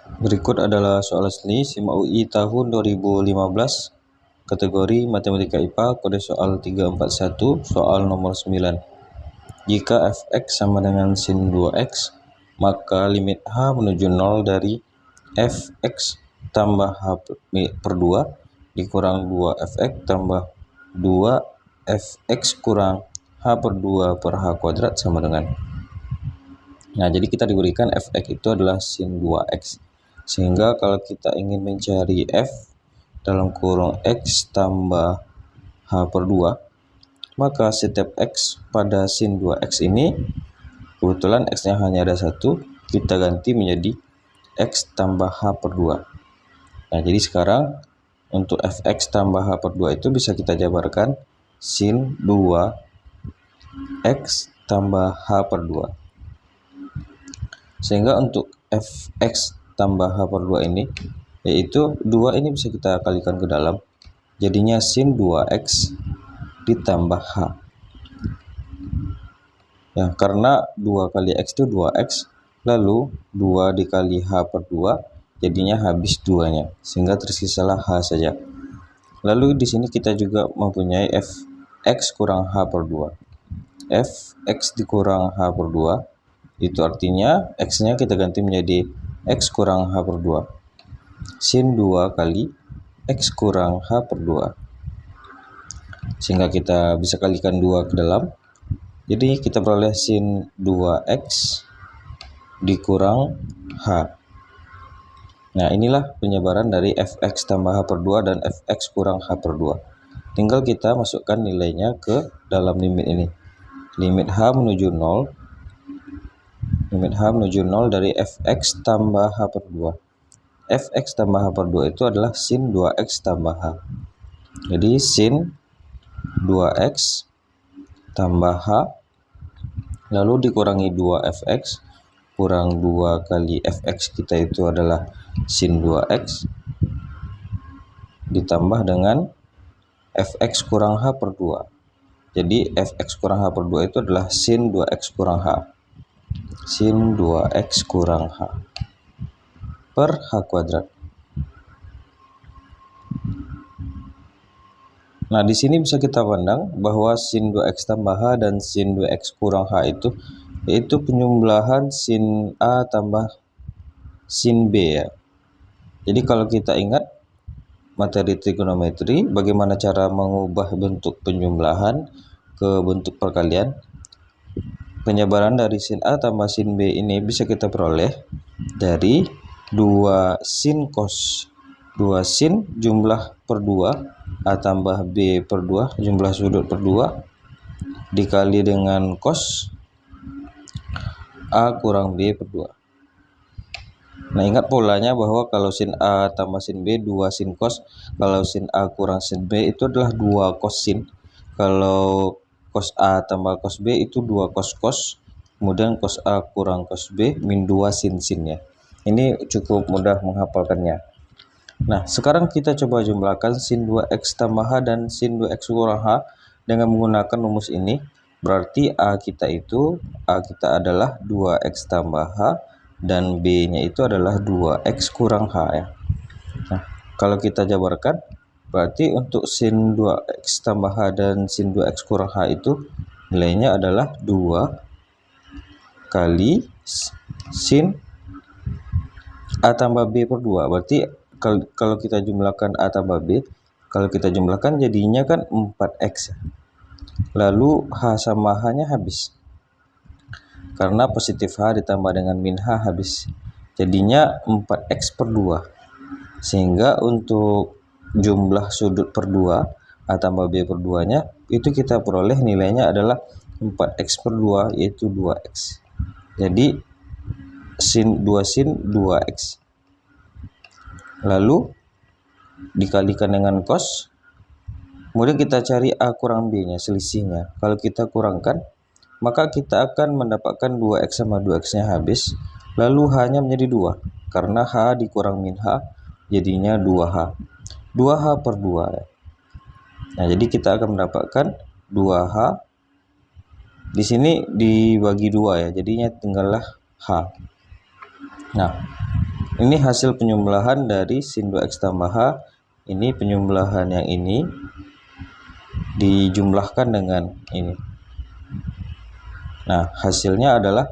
Berikut adalah soal asli SIM UI tahun 2015, kategori Matematika IPA, kode soal 341, soal nomor 9. Jika fx sama dengan sin 2x, maka limit h menuju 0 dari fx tambah h per 2 dikurang 2fx tambah 2fx kurang h per 2 per h kuadrat sama dengan. Nah, jadi kita diberikan fx itu adalah sin 2x. Sehingga kalau kita ingin mencari f dalam kurung x tambah h per 2, maka setiap x pada sin 2x ini, kebetulan x-nya hanya ada satu, kita ganti menjadi x tambah h per 2. Nah, jadi sekarang untuk fx tambah h per 2 itu bisa kita jabarkan sin 2x tambah h per 2. Sehingga untuk fx tambah h per 2 ini, yaitu 2 ini bisa kita kalikan ke dalam, jadinya sin 2x ditambah h. Ya, karena 2 kali x itu 2x, lalu 2 dikali h per 2, jadinya habis 2-nya, sehingga tersisalah h saja. Lalu di sini kita juga mempunyai fx kurang h per 2. Fx dikurang h per 2, itu artinya x-nya kita ganti menjadi x kurang h per 2. Sin 2 kali x kurang h per 2. Sehingga kita bisa kalikan 2 ke dalam. Jadi kita peroleh sin 2x dikurang h. Nah, inilah penyebaran dari fx tambah h per 2 dan fx kurang h per 2. Tinggal kita masukkan nilainya ke dalam limit ini. Limit h menuju 0. Limit h menuju 0 dari fx tambah h per 2. Fx tambah h per 2 itu adalah sin 2x tambah h. Jadi sin 2x tambah h, lalu dikurangi 2fx, kurang 2 kali fx kita itu adalah sin 2x, ditambah dengan fx kurang h per 2. Jadi fx kurang h per 2 itu adalah sin 2x kurang h. Sin 2x kurang h per h kuadrat. Nah, di sini bisa kita pandang bahwa sin 2x tambah h dan sin 2x kurang h itu yaitu penjumlahan sin a tambah sin b ya. Jadi kalau kita ingat materi trigonometri, bagaimana cara mengubah bentuk penjumlahan ke bentuk perkalian, penyebaran dari sin a tambah sin b ini bisa kita peroleh dari 2 sin cos. 2 sin jumlah per 2, a tambah b per 2, jumlah sudut per 2, dikali dengan cos a kurang b per 2. Nah, ingat polanya bahwa kalau sin a tambah sin b 2 sin cos, kalau sin a kurang sin b itu adalah 2 cos sin, kalau cos a tambah cos b itu 2 cos cos, kemudian cos a kurang cos b min 2 sin sin ya. Ini cukup mudah menghafalkannya. Nah, sekarang kita coba jumlahkan sin 2x tambah h dan sin 2x kurang h dengan menggunakan rumus ini. Berarti a kita adalah 2x tambah h dan b-nya itu adalah 2x kurang h ya. Nah, kalau kita jabarkan, berarti untuk sin 2x tambah h dan sin 2x kurang h itu nilainya adalah 2 kali sin a tambah b per 2. Berarti kalau kita jumlahkan a tambah b, kalau kita jumlahkan jadinya kan 4x. Lalu h sama h-nya habis. Karena positif h ditambah dengan min h habis. Jadinya 4x per 2. Sehingga untuk jumlah sudut per 2, a tambah b per 2-nya, itu kita peroleh nilainya adalah 4x per 2, yaitu 2x. Jadi sin 2 sin 2x. Lalu dikalikan dengan cos, kemudian kita cari a kurang b-nya, selisihnya. Kalau kita kurangkan, maka kita akan mendapatkan 2x sama 2x-nya habis, lalu h-nya menjadi 2. Karena h dikurang min h, jadinya 2h. 2h per 2. Nah, jadi kita akan mendapatkan 2h. Di sini dibagi 2 ya, jadinya tinggallah h. Nah, Ini hasil penjumlahan dari sin 2x tambah H. Ini penjumlahan yang ini dijumlahkan dengan ini. Nah, hasilnya adalah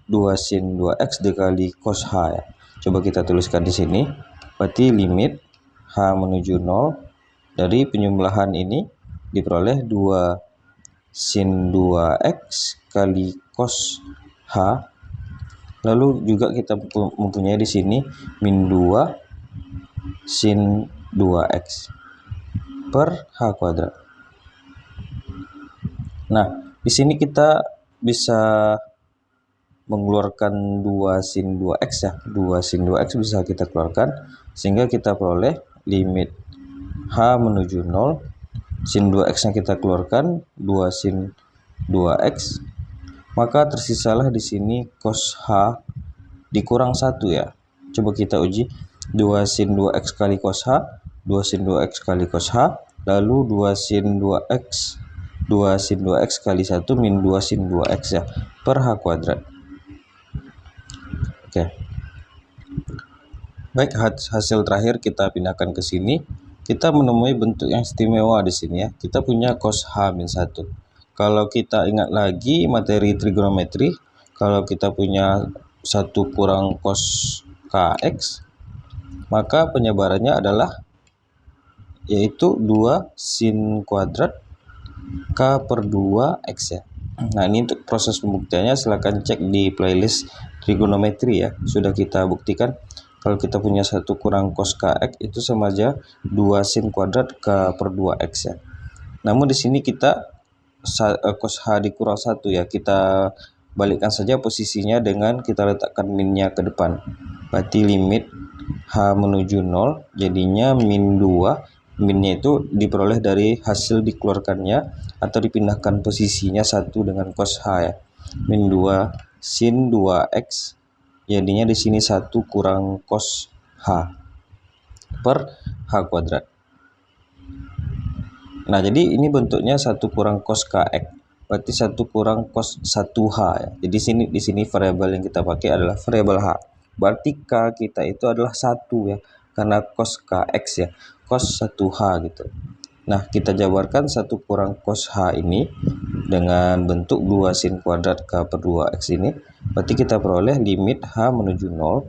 2 sin 2x dikali cos H ya. Coba kita tuliskan di sini. Berarti limit H menuju 0 dari penjumlahan ini diperoleh 2 sin 2x kali cos H. Lalu juga kita mempunyai di sini min 2 sin 2x per H kuadrat. Nah, di sini kita bisa mengeluarkan 2 sin 2x ya. 2 sin 2x bisa kita keluarkan sehingga kita peroleh limit H menuju 0. Sin 2x yang kita keluarkan 2 sin 2x. Maka tersisalah di sini cos H dikurang 1 ya. Coba kita uji. 2 sin 2x kali cos H, 2 sin 2x kali cos H, lalu 2 sin 2x 2 sin 2x kali 1 min 2 sin 2x ya, per H kuadrat. Oke. Baik, hasil terakhir kita pindahkan ke sini. Kita menemui bentuk yang istimewa di sini ya. Kita punya cos H min 1. Kalau kita ingat lagi materi trigonometri, kalau kita punya 1 kurang cos kx, maka penyebarannya adalah yaitu 2 sin kuadrat K per 2x ya. Nah, ini untuk proses pembuktiannya silahkan cek di playlist trigonometri ya. Sudah kita buktikan kalau kita punya 1 kurang cos kx itu sama aja 2 sin kuadrat K per 2x ya. Namun di sini kita cos H dikurang 1 ya. Kita balikkan saja posisinya dengan kita letakkan minnya ke depan. Berarti limit H menuju 0 jadinya min 2. Minnya itu diperoleh dari hasil dikeluarkannya atau dipindahkan posisinya 1 dengan cos H ya. Min 2 sin 2x jadinya di sini 1 kurang cos H per H kuadrat. Nah, jadi ini bentuknya 1 kurang cos kx. Berarti 1 kurang cos 1h ya. Jadi di sini variabel yang kita pakai adalah variabel h. Berarti k kita itu adalah 1 ya. Karena cos kx ya. Cos 1h gitu. Nah, kita jabarkan 1 kurang cos h ini dengan bentuk 2 sin kuadrat K per 2x ini. Berarti kita peroleh limit H menuju 0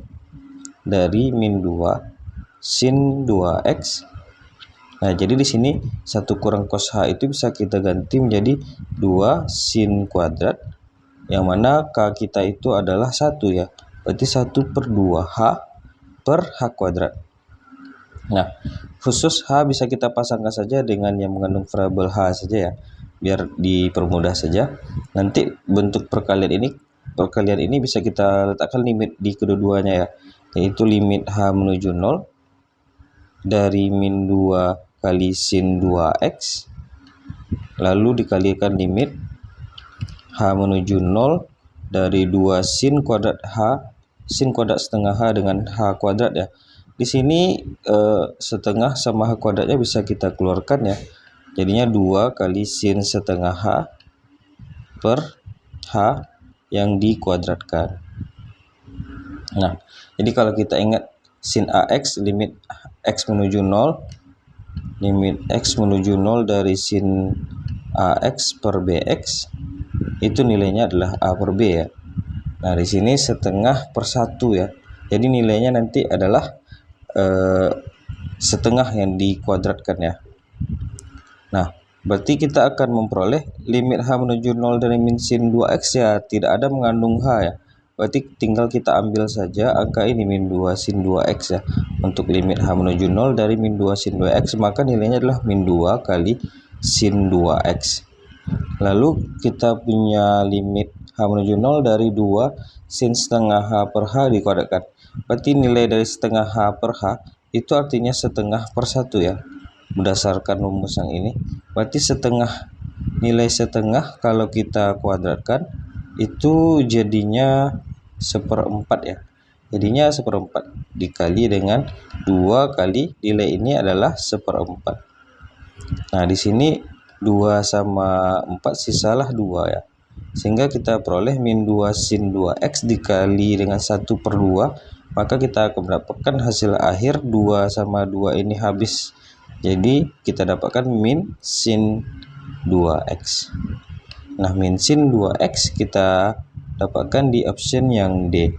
dari min 2 sin 2x. Nah, jadi di sini 1 kurang cos H itu bisa kita ganti menjadi 2 sin kuadrat. Yang mana K kita itu adalah 1 ya. Berarti 1 per 2H per H kuadrat. Nah, khusus H bisa kita pasangkan saja dengan yang mengandung variabel H saja ya, biar dipermudah saja. Nanti bentuk perkalian ini bisa kita letakkan limit di kedua-duanya ya, yaitu limit H menuju 0 dari min 2 kali sin 2x, lalu dikalikan limit H menuju 0 dari 2 sin kuadrat H, sin kuadrat setengah H dengan H kuadrat ya. Di sini setengah sama H kuadratnya bisa kita keluarkan ya. Jadinya 2 kali sin setengah H per H yang dikuadratkan. Nah, jadi kalau kita ingat sin AX limit X menuju 0, limit X menuju 0 dari sin AX per BX, itu nilainya adalah A per B ya. Nah, di sini setengah per 1 ya. Jadi nilainya nanti adalah setengah yang dikuadratkan ya. Nah, berarti kita akan memperoleh limit H menuju 0 dari min sin 2x ya tidak ada mengandung H ya. Berarti tinggal kita ambil saja angka ini min 2 sin 2x ya. Untuk limit H menuju 0 dari min 2 sin 2x, maka nilainya adalah min 2 kali sin 2x. Lalu kita punya limit H menuju 0 dari 2 sin setengah H per H dikuadratkan. Berarti nilai dari setengah H per H itu artinya setengah per 1 ya. Berdasarkan rumus yang ini. Berarti nilai setengah kalau kita kuadratkan itu jadinya 1/4 ya. Jadinya 1/4 dikali dengan 2 kali nilai ini adalah 1/4. Nah, di sini 2 sama 4 sisalah 2 ya. Sehingga kita peroleh min 2 sin 2x dikali dengan 1/2 maka kita akan mendapatkan hasil akhir 2 sama 2 ini habis. Jadi kita dapatkan min sin 2x. Nah, min sin 2x kita dapatkan di option yang D.